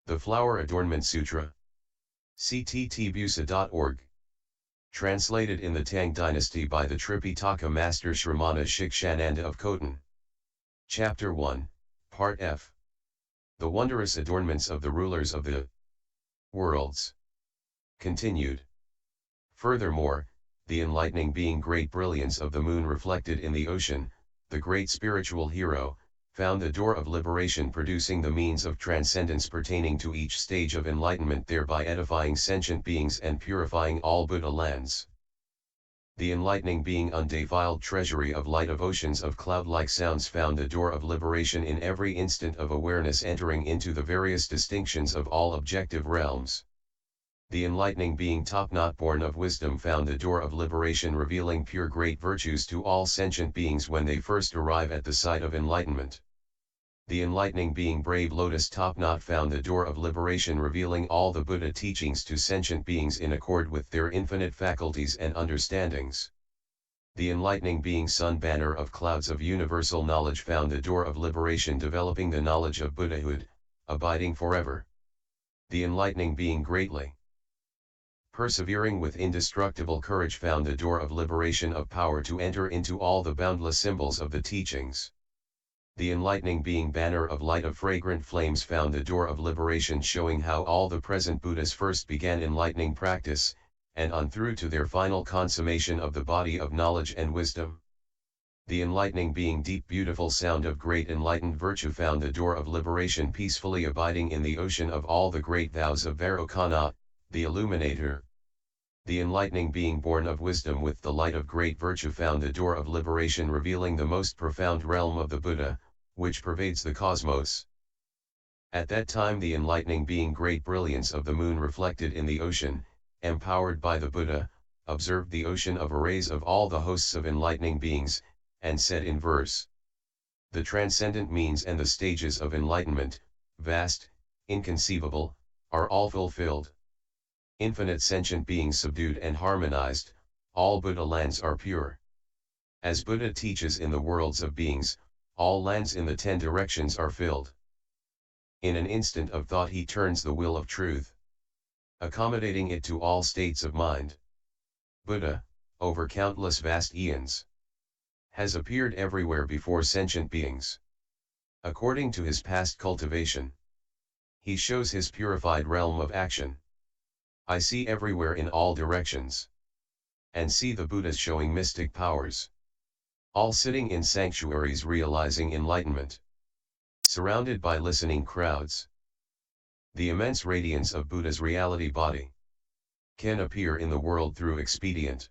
The Flower Adornment Sutra. cttbusa.org. Translated in the Tang Dynasty by the Tripitaka Master Shramana Shikshananda of Khotan. Chapter 1, Part F. The Wondrous Adornments of the Rulers of the Worlds. Continued. Furthermore, the enlightening being great brilliance of the moon reflected in the ocean, the great spiritual hero, found the door of liberation, producing the means of transcendence pertaining to each stage of enlightenment, thereby edifying sentient beings and purifying all Buddha lands. The enlightening being undefiled treasury of light of oceans of cloud-like sounds found the door of liberation in every instant of awareness, entering into the various distinctions of all objective realms. The enlightening being top knot born of wisdom found the door of liberation, revealing pure great virtues to all sentient beings when they first arrive at the site of enlightenment. The enlightening being brave lotus top knot found the door of liberation, revealing all the Buddha teachings to sentient beings in accord with their infinite faculties and understandings. The enlightening being sun banner of clouds of universal knowledge found the door of liberation, developing the knowledge of Buddhahood, abiding forever. The enlightening being greatly persevering with indestructible courage found the door of liberation of power to enter into all the boundless symbols of the teachings. The enlightening being banner of light of fragrant flames found the door of liberation, showing how all the present Buddhas first began enlightening practice, and on through to their final consummation of the body of knowledge and wisdom. The enlightening being deep beautiful sound of great enlightened virtue found the door of liberation, peacefully abiding in the ocean of all the great vows of Vairochana, the illuminator. The enlightening being born of wisdom with the light of great virtue found the door of liberation, revealing the most profound realm of the Buddha, which pervades the cosmos. At that time the enlightening being great brilliance of the moon reflected in the ocean, empowered by the Buddha, observed the ocean of arrays of all the hosts of enlightening beings, and said in verse: the transcendent means and the stages of enlightenment, vast, inconceivable, are all fulfilled. Infinite sentient beings subdued and harmonized, all Buddha lands are pure. As Buddha teaches in the worlds of beings, all lands in the 10 directions are filled. In an instant of thought he turns the wheel of truth, accommodating it to all states of mind. Buddha, over countless vast eons, has appeared everywhere before sentient beings. According to his past cultivation, he shows his purified realm of action. I see everywhere in all directions, and see the Buddhas showing mystic powers, all sitting in sanctuaries realizing enlightenment, surrounded by listening crowds. The immense radiance of Buddha's reality body can appear in the world through expedient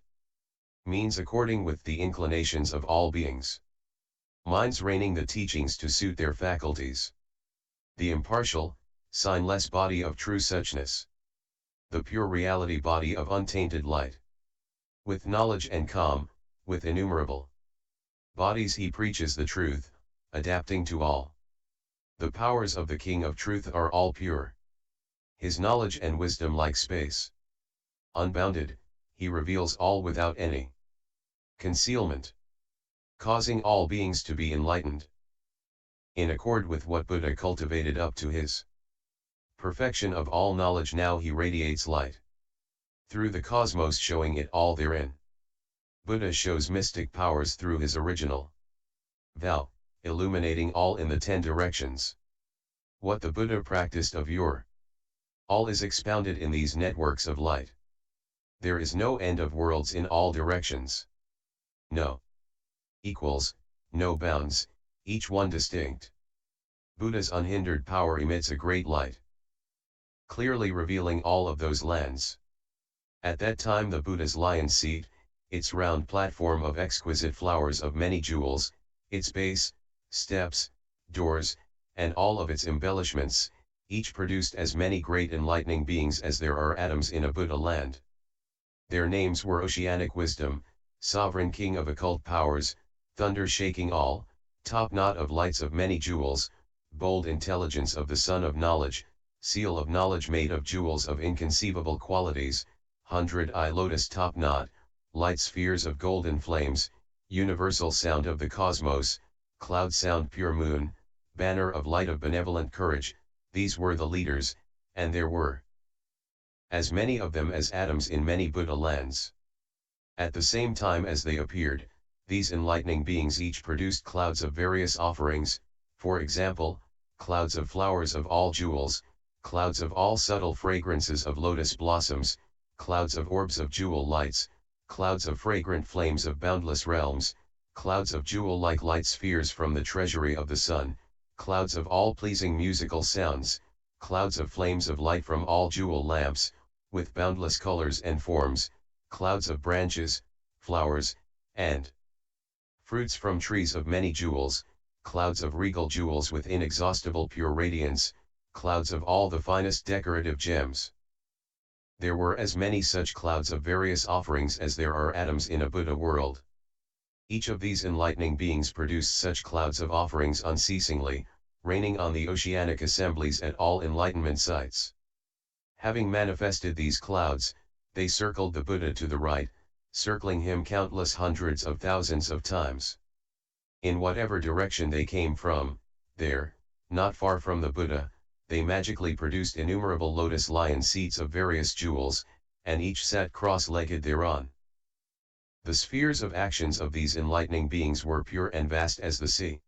means according with the inclinations of all beings, minds reigning the teachings to suit their faculties. The impartial, signless body of true suchness, the pure reality body of untainted light. With knowledge and calm, with innumerable bodies he preaches the truth, adapting to all. The powers of the King of Truth are all pure. His knowledge and wisdom like space, unbounded, he reveals all without any concealment, causing all beings to be enlightened. In accord with what Buddha cultivated up to his perfection of all knowledge, now he radiates light through the cosmos, showing it all therein. Buddha shows mystic powers through his original vow, illuminating all in the 10 directions. What the Buddha practiced of yore, all is expounded in these networks of light. There is no end of worlds in all directions. No equals, no bounds, each one distinct. Buddha's unhindered power emits a great light, clearly revealing all of those lands. At that time the Buddha's lion seat, its round platform of exquisite flowers of many jewels, its base, steps, doors, and all of its embellishments, each produced as many great enlightening beings as there are atoms in a Buddha land. Their names were Oceanic Wisdom, Sovereign King of Occult Powers, Thunder Shaking All, Top Knot of Lights of Many Jewels, Bold Intelligence of the Sun of Knowledge, Seal of Knowledge made of jewels of inconceivable qualities, 100-eye Lotus Top Knot, Light Spheres of Golden Flames, Universal Sound of the Cosmos, Cloud Sound Pure Moon, Banner of Light of Benevolent Courage. These were the leaders, and there were as many of them as atoms in many Buddha lands. At the same time as they appeared, these enlightening beings each produced clouds of various offerings, for example, clouds of flowers of all jewels, clouds of all subtle fragrances of lotus blossoms, clouds of orbs of jewel lights, clouds of fragrant flames of boundless realms, clouds of jewel-like light spheres from the treasury of the sun, clouds of all pleasing musical sounds, clouds of flames of light from all jewel lamps, with boundless colors and forms, clouds of branches, flowers, and fruits from trees of many jewels, clouds of regal jewels with inexhaustible pure radiance, clouds of all the finest decorative gems. There were as many such clouds of various offerings as there are atoms in a Buddha world. Each of these enlightening beings produced such clouds of offerings unceasingly, raining on the oceanic assemblies at all enlightenment sites. Having manifested these clouds, they circled the Buddha to the right, circling him countless hundreds of thousands of times. In whatever direction they came from, there, not far from the Buddha, they magically produced innumerable lotus lion seats of various jewels, and each sat cross-legged thereon. The spheres of actions of these enlightening beings were pure and vast as the sea.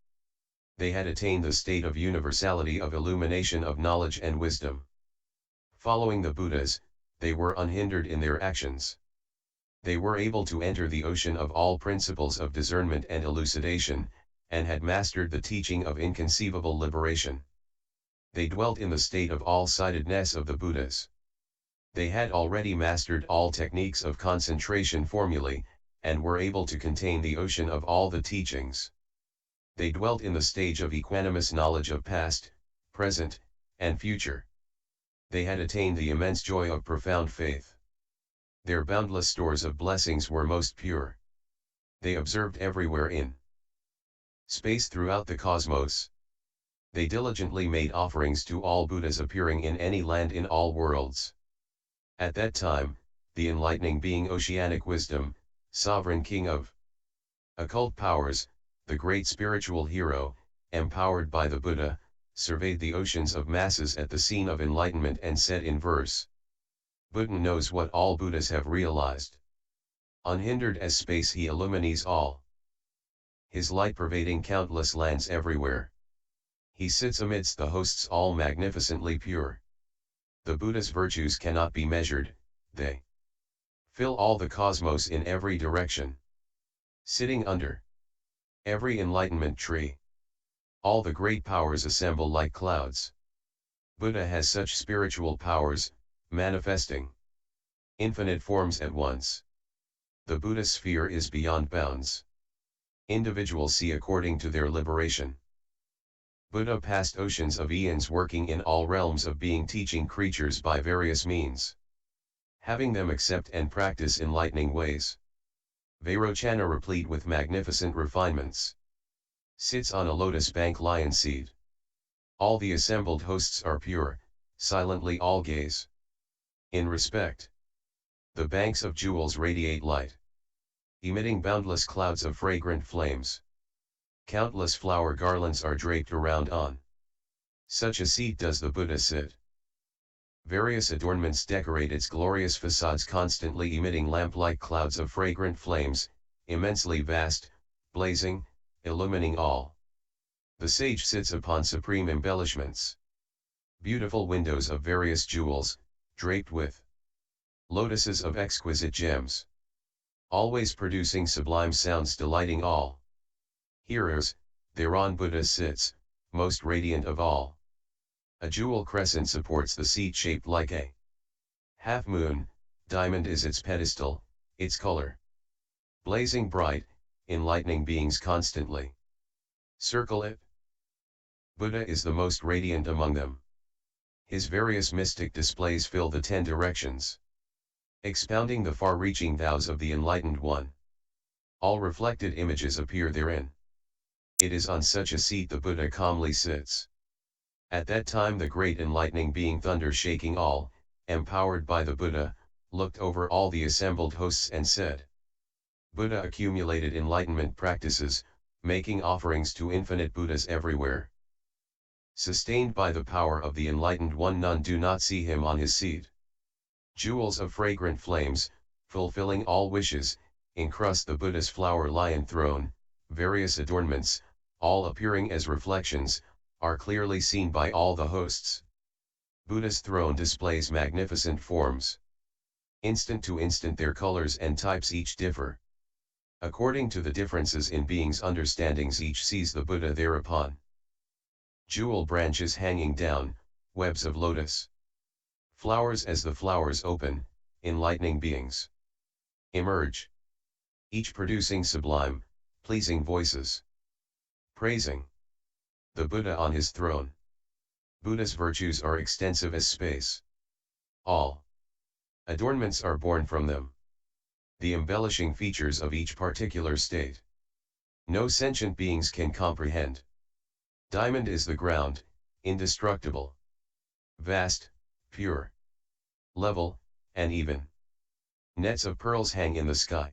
They had attained the state of universality of illumination of knowledge and wisdom. Following the Buddhas, they were unhindered in their actions. They were able to enter the ocean of all principles of discernment and elucidation, and had mastered the teaching of inconceivable liberation. They dwelt in the state of all-sightedness of the Buddhas. They had already mastered all techniques of concentration formulae, and were able to contain the ocean of all the teachings. They dwelt in the stage of equanimous knowledge of past, present, and future. They had attained the immense joy of profound faith. Their boundless stores of blessings were most pure. They observed everywhere in space throughout the cosmos. They diligently made offerings to all Buddhas appearing in any land in all worlds. At that time, the enlightening being Oceanic Wisdom, sovereign king of occult powers, the great spiritual hero, empowered by the Buddha, surveyed the oceans of masses at the scene of enlightenment and said in verse, Buddha knows what all Buddhas have realized. Unhindered as space he illumines all. His light pervading countless lands everywhere. He sits amidst the hosts all magnificently pure. The Buddha's virtues cannot be measured, they fill all the cosmos in every direction. Sitting under every enlightenment tree, all the great powers assemble like clouds. Buddha has such spiritual powers, manifesting infinite forms at once. The Buddha sphere is beyond bounds. Individuals see according to their liberation. Buddha passed oceans of eons working in all realms of being, teaching creatures by various means, having them accept and practice enlightening ways. Vairochana replete with magnificent refinements. Sits on a lotus bank lion seed. All the assembled hosts are pure, silently all gaze. In respect. The banks of jewels radiate light, emitting boundless clouds of fragrant flames. Countless flower garlands are draped around on such a seat does the Buddha sit. Various adornments decorate its glorious facades, constantly emitting lamp-like clouds of fragrant flames, immensely vast, blazing, illumining all. The sage sits upon supreme embellishments. Beautiful windows of various jewels, draped with lotuses of exquisite gems. Always producing sublime sounds delighting all hearers, thereon Buddha sits, most radiant of all. A jewel crescent supports the seat shaped like a half-moon, diamond is its pedestal, its color blazing bright, enlightening beings constantly circle it. Buddha is the most radiant among them. His various mystic displays fill the 10 directions, expounding the far-reaching vows of the Enlightened One. All reflected images appear therein. It is on such a seat the Buddha calmly sits. At that time the great enlightening being Thunder, shaking all, empowered by the Buddha, looked over all the assembled hosts and said, Buddha accumulated enlightenment practices, making offerings to infinite Buddhas everywhere. Sustained by the power of the enlightened one, none do not see him on his seat. Jewels of fragrant flames, fulfilling all wishes, encrust the Buddha's flower lion throne. Various adornments, all appearing as reflections, are clearly seen by all the hosts. Buddha's throne displays magnificent forms. Instant to instant their colors and types each differ. According to the differences in beings' understandings, each sees the Buddha thereupon. Jewel branches hanging down, webs of lotus. Flowers as the flowers open, enlightening beings emerge. Each producing sublime, pleasing voices. Praising the Buddha on his throne. Buddha's virtues are extensive as space. All adornments are born from them. The embellishing features of each particular state. No sentient beings can comprehend. Diamond is the ground, indestructible. Vast, pure, level, and even. Nets of pearls hang in the sky.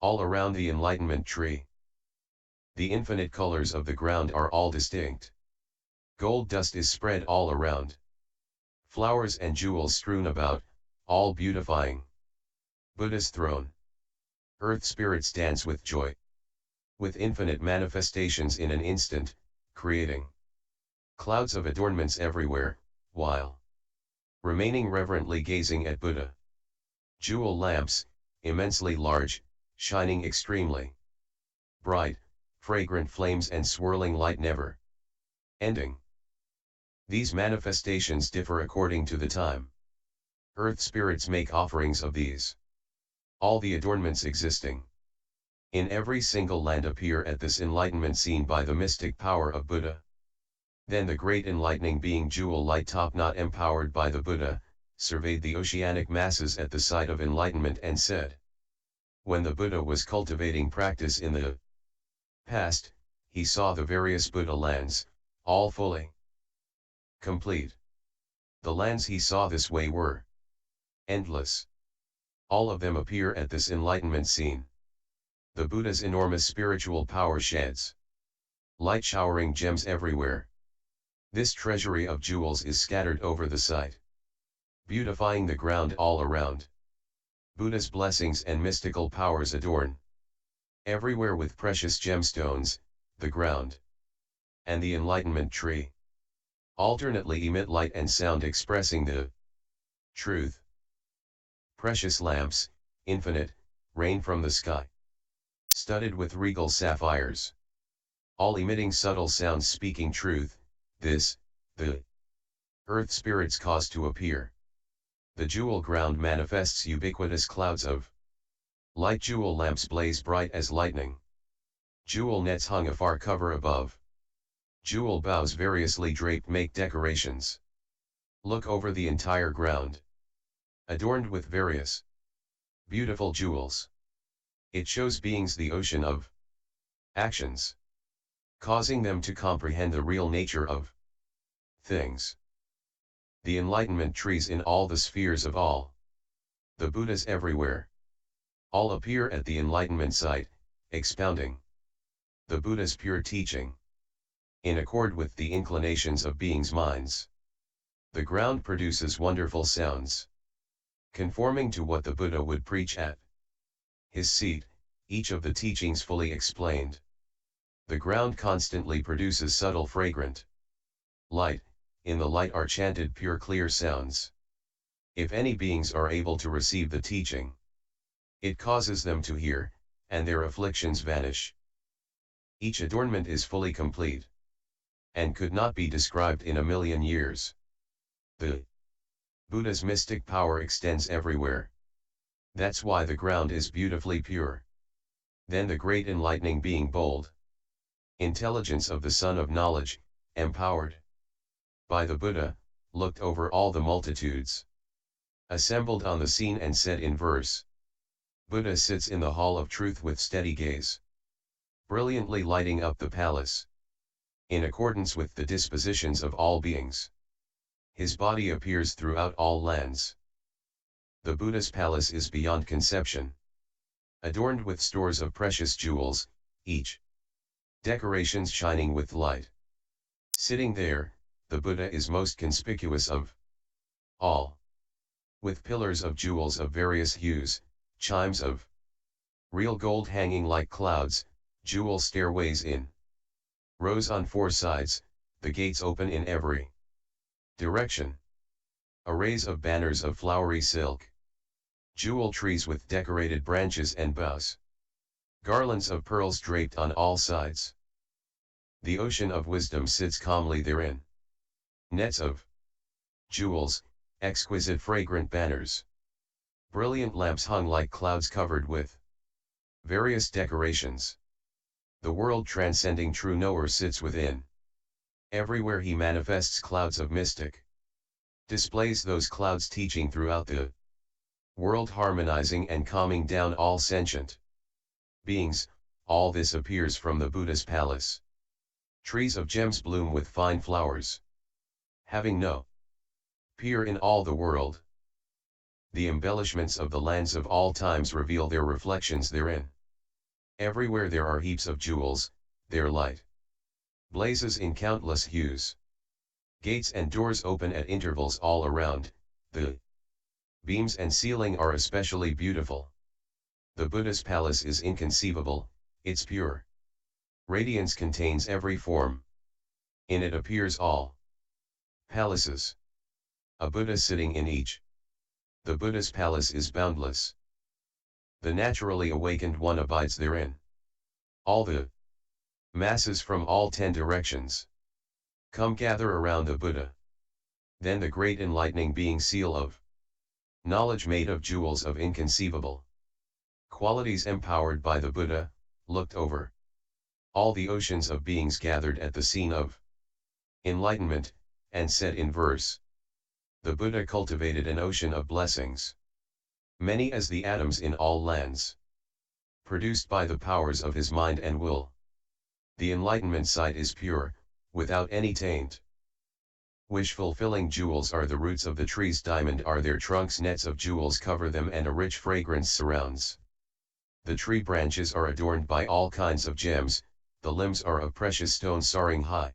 All around the enlightenment tree. The infinite colors of the ground are all distinct. Gold dust is spread all around. Flowers and jewels strewn about, all beautifying Buddha's throne. Earth spirits dance with joy. With infinite manifestations in an instant, creating clouds of adornments everywhere, while remaining reverently gazing at Buddha. Jewel lamps, immensely large, shining extremely bright, fragrant flames and swirling light never ending. These manifestations differ according to the time. Earth spirits make offerings of these. All the adornments existing in every single land appear at this enlightenment seen by the mystic power of Buddha. Then the great enlightening being Jewel Light Top, not empowered by the Buddha, surveyed the oceanic masses at the site of enlightenment and said, when the Buddha was cultivating practice in the past, he saw the various Buddha lands, all fully complete. The lands he saw this way were endless. All of them appear at this enlightenment scene. The Buddha's enormous spiritual power sheds light, showering gems everywhere. This treasury of jewels is scattered over the site, beautifying the ground all around. Buddha's blessings and mystical powers adorn everywhere with precious gemstones, the ground and the enlightenment tree alternately emit light and sound expressing the truth. Precious lamps, infinite, rain from the sky, studded with regal sapphires, all emitting subtle sounds speaking truth. This, the earth spirits cause to appear. The jewel ground manifests ubiquitous clouds of light. Jewel lamps blaze bright as lightning. Jewel nets hung afar cover above. Jewel boughs variously draped make decorations. Look over the entire ground, adorned with various beautiful jewels. It shows beings the ocean of actions, causing them to comprehend the real nature of things. The enlightenment trees in all the spheres of all the Buddhas everywhere, all appear at the enlightenment site, expounding the Buddha's pure teaching, in accord with the inclinations of beings' minds. The ground produces wonderful sounds, conforming to what the Buddha would preach at his seat, each of the teachings fully explained. The ground constantly produces subtle fragrant light. In the light are chanted pure clear sounds. If any beings are able to receive the teaching, it causes them to hear, and their afflictions vanish. Each adornment is fully complete, and could not be described in a million years. The Buddha's mystic power extends everywhere. That's why the ground is beautifully pure. Then the great enlightening being, bold intelligence of the Son of Knowledge, empowered by the Buddha, looked over all the multitudes assembled on the scene and said in verse, Buddha sits in the hall of truth with steady gaze, brilliantly lighting up the palace, in accordance with the dispositions of all beings. His body appears throughout all lands. The Buddha's palace is beyond conception, adorned with stores of precious jewels, each decorations shining with light. Sitting there, the Buddha is most conspicuous of all. With pillars of jewels of various hues, chimes of real gold hanging like clouds, jewel stairways in rows on four sides, the gates open in every direction. Arrays of banners of flowery silk. Jewel trees with decorated branches and boughs. Garlands of pearls draped on all sides. The ocean of wisdom sits calmly therein. Nets of jewels, exquisite fragrant banners. Brilliant lamps hung like clouds covered with various decorations. The world transcending true knower sits within. Everywhere he manifests clouds of mystic. Displays those clouds teaching throughout the world, harmonizing and calming down all sentient beings. All this appears from the Buddha's palace. Trees of gems bloom with fine flowers, having no peer in all the world. The embellishments of the lands of all times reveal their reflections therein. Everywhere there are heaps of jewels, their light blazes in countless hues. Gates and doors open at intervals all around, the beams and ceiling are especially beautiful. The Buddha's palace is inconceivable, its pure radiance contains every form. In it appears all palaces. A Buddha sitting in each. The Buddha's palace is boundless. The naturally awakened one abides therein. All the masses from all 10 directions come gather around the Buddha. Then the great enlightening being seal of knowledge made of jewels of inconceivable qualities empowered by the Buddha, looked over all the oceans of beings gathered at the scene of enlightenment, and said in verse, the Buddha cultivated an ocean of blessings, many as the atoms in all lands, produced by the powers of his mind and will. The enlightenment sight is pure, without any taint. Wish-fulfilling jewels are the roots of the trees, diamond are their trunks, nets of jewels cover them, and a rich fragrance surrounds. The tree branches are adorned by all kinds of gems, the limbs are of precious stones soaring high.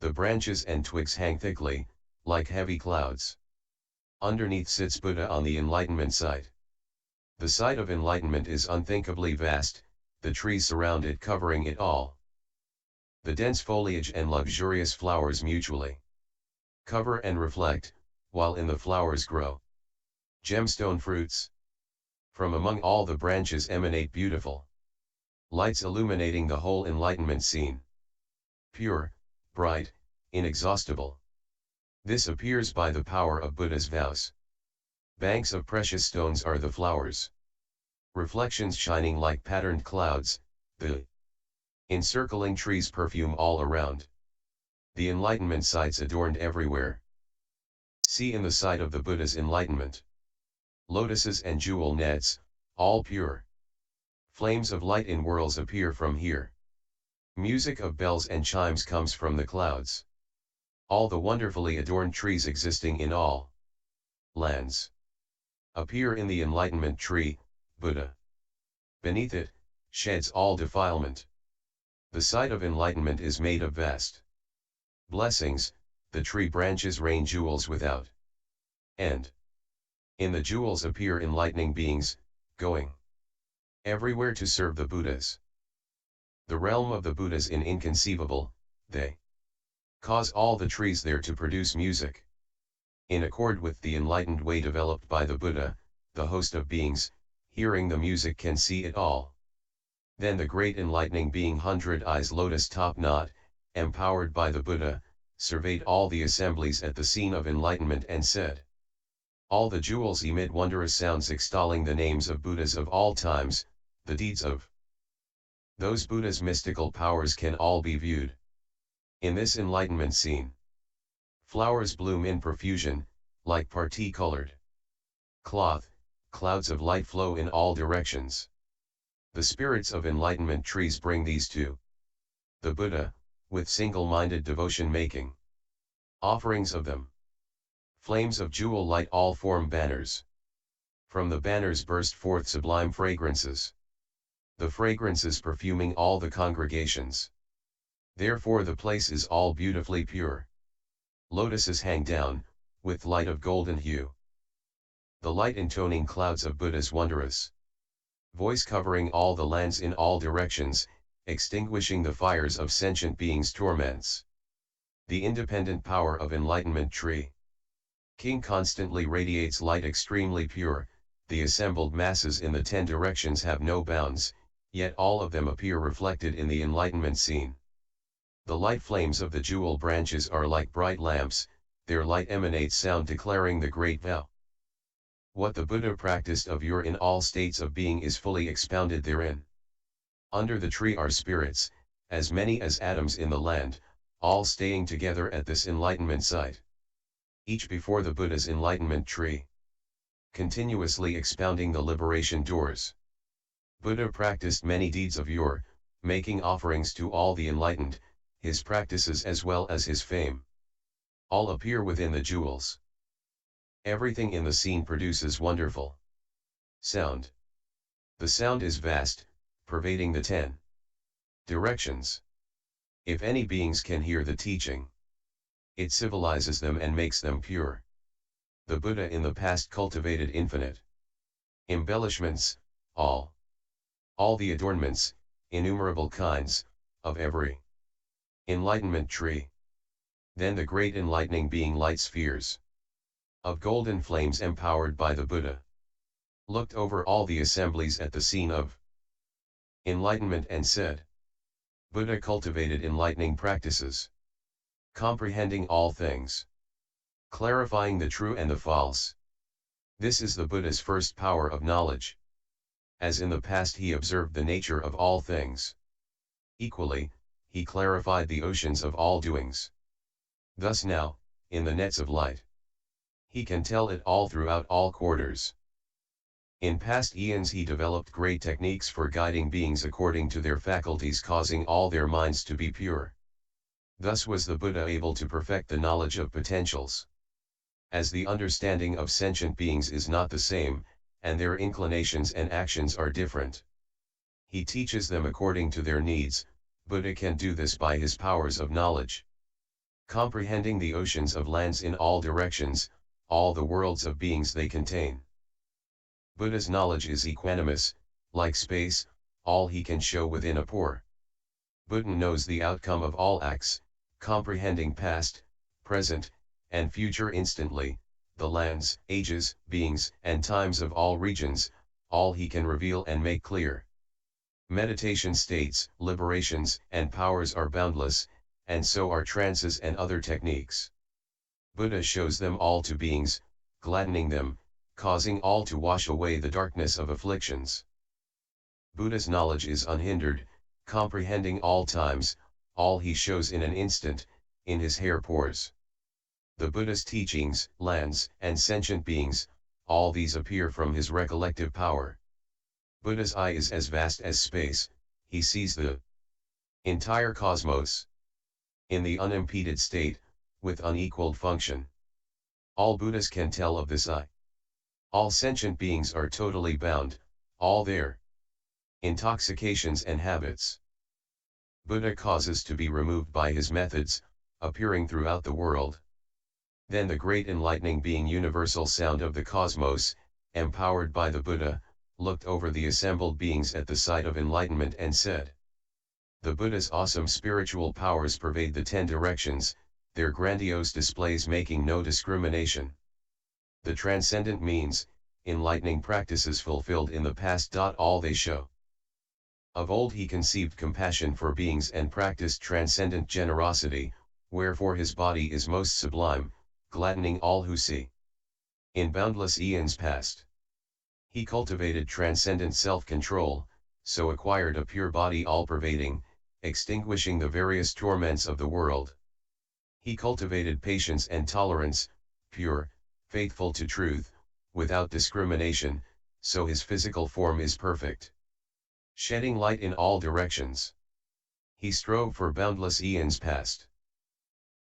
The branches and twigs hang thickly, like heavy clouds. Underneath sits Buddha on the enlightenment site. The site of enlightenment is unthinkably vast, the trees surround it, covering it all. The dense foliage and luxurious flowers mutually cover and reflect, while in the flowers grow gemstone fruits. From among all the branches emanate beautiful lights illuminating the whole enlightenment scene. Pure, bright, inexhaustible. This appears by the power of Buddha's vows. Banks of precious stones are the flowers. Reflections shining like patterned clouds, the encircling trees perfume all around. The enlightenment sites adorned everywhere. See in the site of the Buddha's enlightenment. Lotuses and jewel nets, all pure. Flames of light in whirls appear from here. Music of bells and chimes comes from the clouds. All the wonderfully adorned trees existing in all lands appear in the enlightenment tree, Buddha. Beneath it, sheds all defilement. The site of enlightenment is made of vast blessings, the tree branches rain jewels without end. In the jewels appear enlightening beings, going everywhere to serve the Buddhas. The realm of the Buddhas is inconceivable, they cause all the trees there to produce music. In accord with the enlightened way developed by the Buddha, the host of beings, hearing the music, can see it all. Then the great enlightening being, 100 eyes lotus top knot, empowered by the Buddha, surveyed all the assemblies at the scene of enlightenment and said, all the jewels emit wondrous sounds extolling the names of Buddhas of all times, the deeds of those Buddhas' mystical powers can all be viewed in this enlightenment scene. Flowers bloom in profusion, like parti-colored cloth, clouds of light flow in all directions. The spirits of enlightenment trees bring these to the Buddha, with single-minded devotion making offerings of them. Flames of jewel light all form banners. From the banners burst forth sublime fragrances. The fragrances perfuming all the congregations. Therefore the place is all beautifully pure. Lotuses hang down, with light of golden hue. The light intoning clouds of Buddha's wondrous voice covering all the lands in all directions, extinguishing the fires of sentient beings' torments. The independent power of enlightenment tree. King constantly radiates light extremely pure, the assembled masses in the 10 directions have no bounds, yet all of them appear reflected in the enlightenment scene. The light flames of the jewel branches are like bright lamps, their light emanates sound declaring the great vow. What the Buddha practiced of yore in all states of being is fully expounded therein. Under the tree are spirits, as many as atoms in the land, all staying together at this enlightenment site. Each before the Buddha's enlightenment tree. Continuously expounding the liberation doors. Buddha practiced many deeds of yore, making offerings to all the enlightened, his practices as well as his fame. All appear within the jewels. Everything in the scene produces wonderful sound. The sound is vast, pervading the 10 directions. If any beings can hear the teaching, it civilizes them and makes them pure. The Buddha in the past cultivated infinite embellishments, all the adornments, innumerable kinds, of every enlightenment tree. Then the great enlightening being light spheres of golden flames empowered by the Buddha looked over all the assemblies at the scene of enlightenment and said, Buddha cultivated enlightening practices, comprehending all things, clarifying the true and the false. This is the Buddha's first power of knowledge. As in the past he observed the nature of all things. Equally, he clarified the oceans of all doings. Thus now, in the nets of light, he can tell it all throughout all quarters. In past eons he developed great techniques for guiding beings according to their faculties, causing all their minds to be pure. Thus was the Buddha able to perfect the knowledge of potentials. As the understanding of sentient beings is not the same, and their inclinations and actions are different, he teaches them according to their needs. Buddha can do this by his powers of knowledge. Comprehending the oceans of lands in all directions, all the worlds of beings they contain. Buddha's knowledge is equanimous, like space, all he can show within a pore. Buddha knows the outcome of all acts, comprehending past, present, and future instantly, the lands, ages, beings, and times of all regions, all he can reveal and make clear. Meditation states, liberations, and powers are boundless, and so are trances and other techniques. Buddha shows them all to beings, gladdening them, causing all to wash away the darkness of afflictions. Buddha's knowledge is unhindered, comprehending all times, all he shows in an instant, in his hair pores. The Buddha's teachings, lands, and sentient beings, all these appear from his recollective power. Buddha's eye is as vast as space, he sees the entire cosmos in the unimpeded state, with unequaled function. All Buddhas can tell of this eye. All sentient beings are totally bound, all their intoxications and habits. Buddha causes to be removed by his methods, appearing throughout the world. Then the great enlightening being universal sound of the cosmos, empowered by the Buddha, looked over the assembled beings at the site of enlightenment and said, the Buddha's awesome spiritual powers pervade the 10 directions, their grandiose displays making no discrimination. The transcendent means, enlightening practices fulfilled in the past. All they show. Of old he conceived compassion for beings and practiced transcendent generosity, wherefore his body is most sublime, gladdening all who see. In boundless eons past, he cultivated transcendent self-control, so acquired a pure body all-pervading, extinguishing the various torments of the world. He cultivated patience and tolerance, pure, faithful to truth, without discrimination, so his physical form is perfect, shedding light in all directions. He strove for boundless eons past,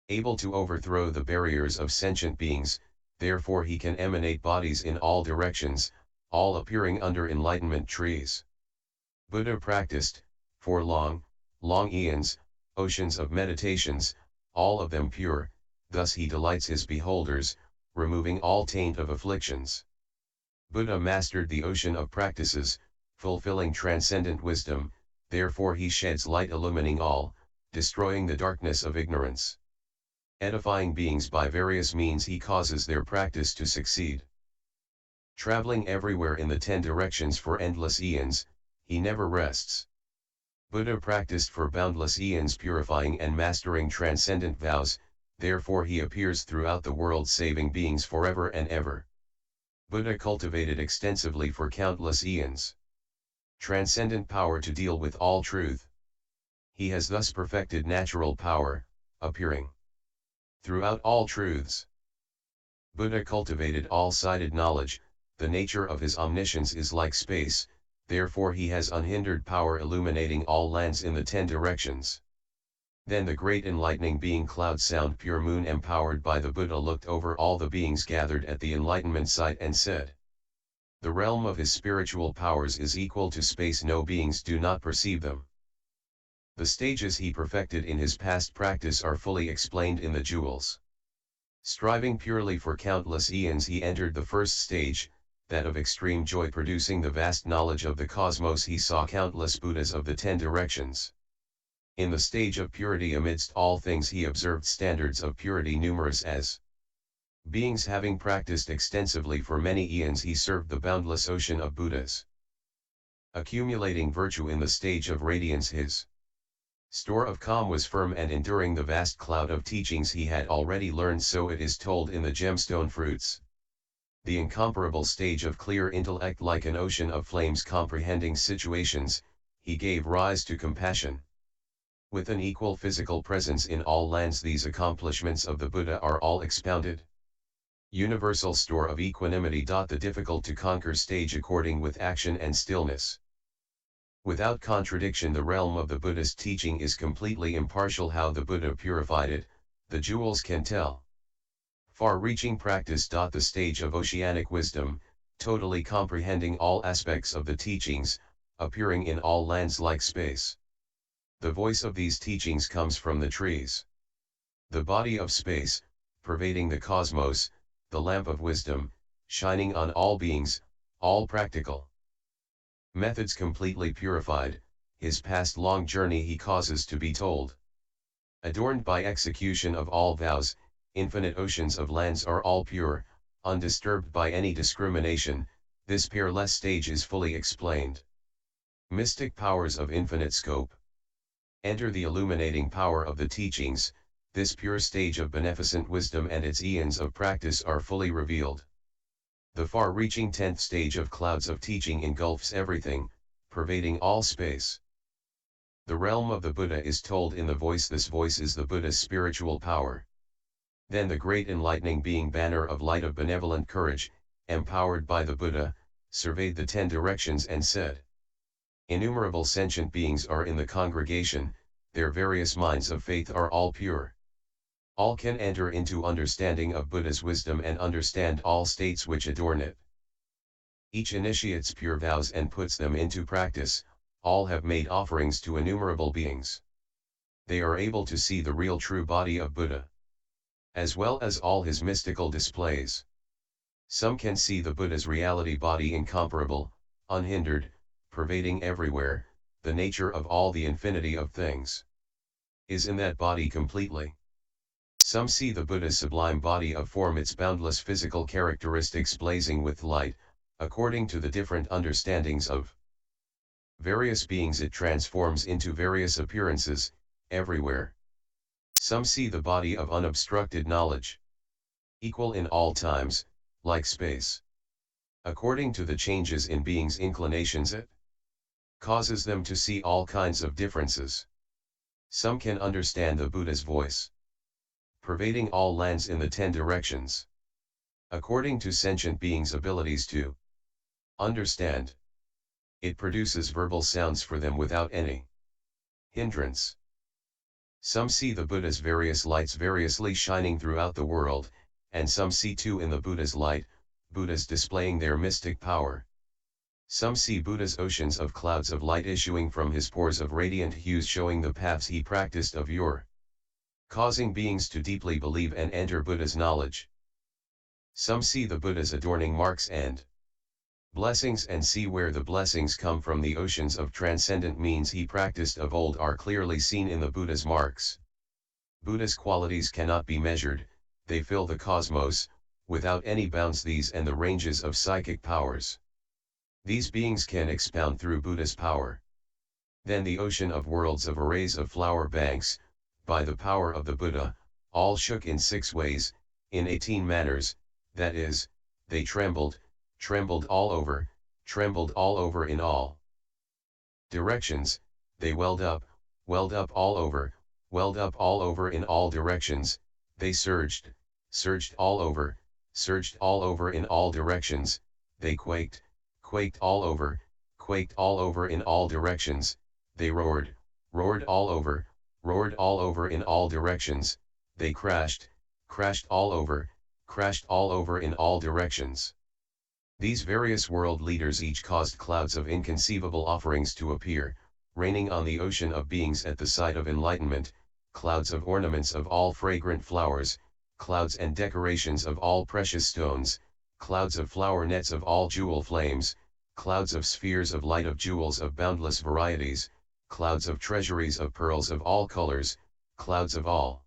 able to overthrow the barriers of sentient beings, therefore he can emanate bodies in all directions, all appearing under enlightenment trees. Buddha practiced, for long eons, oceans of meditations, all of them pure, thus he delights his beholders, removing all taint of afflictions. Buddha mastered the ocean of practices, fulfilling transcendent wisdom, therefore he sheds light illumining all, destroying the darkness of ignorance. Edifying beings by various means he causes their practice to succeed. Traveling everywhere in the 10 directions for endless eons, he never rests. Buddha practiced for boundless eons purifying and mastering transcendent vows, therefore he appears throughout the world saving beings forever and ever. Buddha cultivated extensively for countless eons transcendent power to deal with all truth. He has thus perfected natural power, appearing throughout all truths. Buddha cultivated all-sided knowledge, the nature of his omniscience is like space, therefore he has unhindered power illuminating all lands in the 10 directions. Then the great enlightening being Cloud Sound Pure Moon empowered by the Buddha looked over all the beings gathered at the enlightenment site and said, "The realm of his spiritual powers is equal to space, no beings do not perceive them." The stages he perfected in his past practice are fully explained in the jewels. Striving purely for countless eons he entered the first stage, that of extreme joy producing the vast knowledge of the cosmos he saw countless Buddhas of the 10 directions. In the stage of purity amidst all things he observed standards of purity numerous as beings having practiced extensively for many eons he served the boundless ocean of Buddhas. Accumulating virtue in the stage of radiance his store of calm was firm and enduring the vast cloud of teachings he had already learned, so it is told in the gemstone fruits. The incomparable stage of clear intellect like an ocean of flames comprehending situations, he gave rise to compassion. With an equal physical presence in all lands these accomplishments of the Buddha are all expounded. Universal store of equanimity. The difficult to conquer stage according with action and stillness. Without contradiction the realm of the Buddhist teaching is completely impartial. How the Buddha purified it, the jewels can tell. Far-reaching practice. The stage of oceanic wisdom, totally comprehending all aspects of the teachings, appearing in all lands like space. The voice of these teachings comes from the trees. The body of space, pervading the cosmos, the lamp of wisdom, shining on all beings, all practical methods completely purified, his past long journey he causes to be told. Adorned by execution of all vows, infinite oceans of lands are all pure, undisturbed by any discrimination, this peerless stage is fully explained. Mystic powers of infinite scope. Enter the illuminating power of the teachings, this pure stage of beneficent wisdom and its eons of practice are fully revealed. The far-reaching 10th stage of clouds of teaching engulfs everything, pervading all space. The realm of the Buddha is told in the voice. This voice is the Buddha's spiritual power. Then the great enlightening being banner of light of benevolent courage, empowered by the Buddha, surveyed the 10 directions and said, "Innumerable sentient beings are in the congregation, their various minds of faith are all pure. All can enter into understanding of Buddha's wisdom and understand all states which adorn it. Each initiates pure vows and puts them into practice, all have made offerings to innumerable beings. They are able to see the real true body of Buddha, as well as all his mystical displays. Some can see the Buddha's reality body incomparable, unhindered, pervading everywhere, the nature of all the infinity of things is in that body completely. Some see the Buddha's sublime body of form, its boundless physical characteristics blazing with light, according to the different understandings of various beings it transforms into various appearances, everywhere. Some see the body of unobstructed knowledge, equal in all times, like space. According to the changes in beings' inclinations it causes them to see all kinds of differences. Some can understand the Buddha's voice, pervading all lands in the 10 directions. According to sentient beings' abilities to understand, it produces verbal sounds for them without any hindrance. Some see the Buddha's various lights variously shining throughout the world, and some see too in the Buddha's light, Buddhas displaying their mystic power. Some see Buddha's oceans of clouds of light issuing from his pores of radiant hues, showing the paths he practiced of yore, causing beings to deeply believe and enter Buddha's knowledge. Some see the Buddha's adorning marks and blessings and see where the blessings come from. The oceans of transcendent means he practiced of old are clearly seen in the Buddha's marks. Buddha's qualities cannot be measured, they fill the cosmos, without any bounds, these and the ranges of psychic powers. These beings can expound through Buddha's power. Then the ocean of worlds of arrays of flower banks, by the power of the Buddha, all shook in 6 ways, in 18 manners, that is, they trembled all over in all directions, they welled up all over in all directions, they surged all over in all directions, they quaked all over in all directions, they roared all over in all directions, they crashed all over in all directions. These various world leaders each caused clouds of inconceivable offerings to appear, raining on the ocean of beings at the site of enlightenment, clouds of ornaments of all fragrant flowers, clouds and decorations of all precious stones, clouds of flower nets of all jewel flames, clouds of spheres of light of jewels of boundless varieties, clouds of treasuries of pearls of all colors, clouds of all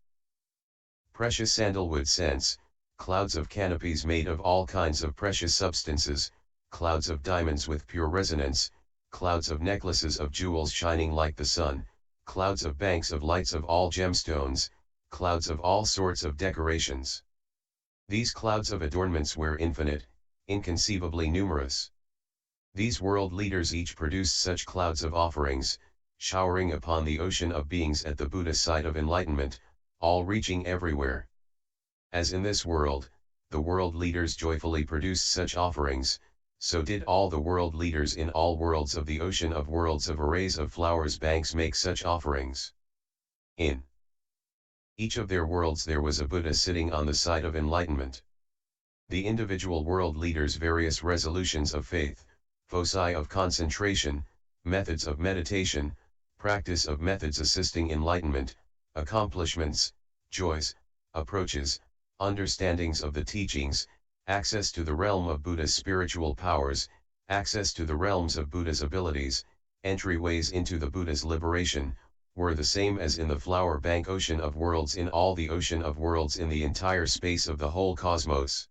precious sandalwood scents, clouds of canopies made of all kinds of precious substances, clouds of diamonds with pure resonance, clouds of necklaces of jewels shining like the sun, clouds of banks of lights of all gemstones, clouds of all sorts of decorations. These clouds of adornments were infinite, inconceivably numerous. These world leaders each produced such clouds of offerings, showering upon the ocean of beings at the Buddha's site of enlightenment, all reaching everywhere. As in this world, the world leaders joyfully produced such offerings, so did all the world leaders in all worlds of the ocean of worlds of arrays of flowers banks make such offerings. In each of their worlds there was a Buddha sitting on the site of enlightenment. The individual world leaders' various resolutions of faith, foci of concentration, methods of meditation, practice of methods assisting enlightenment, accomplishments, joys, approaches, understandings of the teachings, access to the realm of Buddha's spiritual powers, access to the realms of Buddha's abilities, entryways into the Buddha's liberation, were the same as in the flower bank ocean of worlds in all the ocean of worlds in the entire space of the whole cosmos.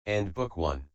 End Book 1.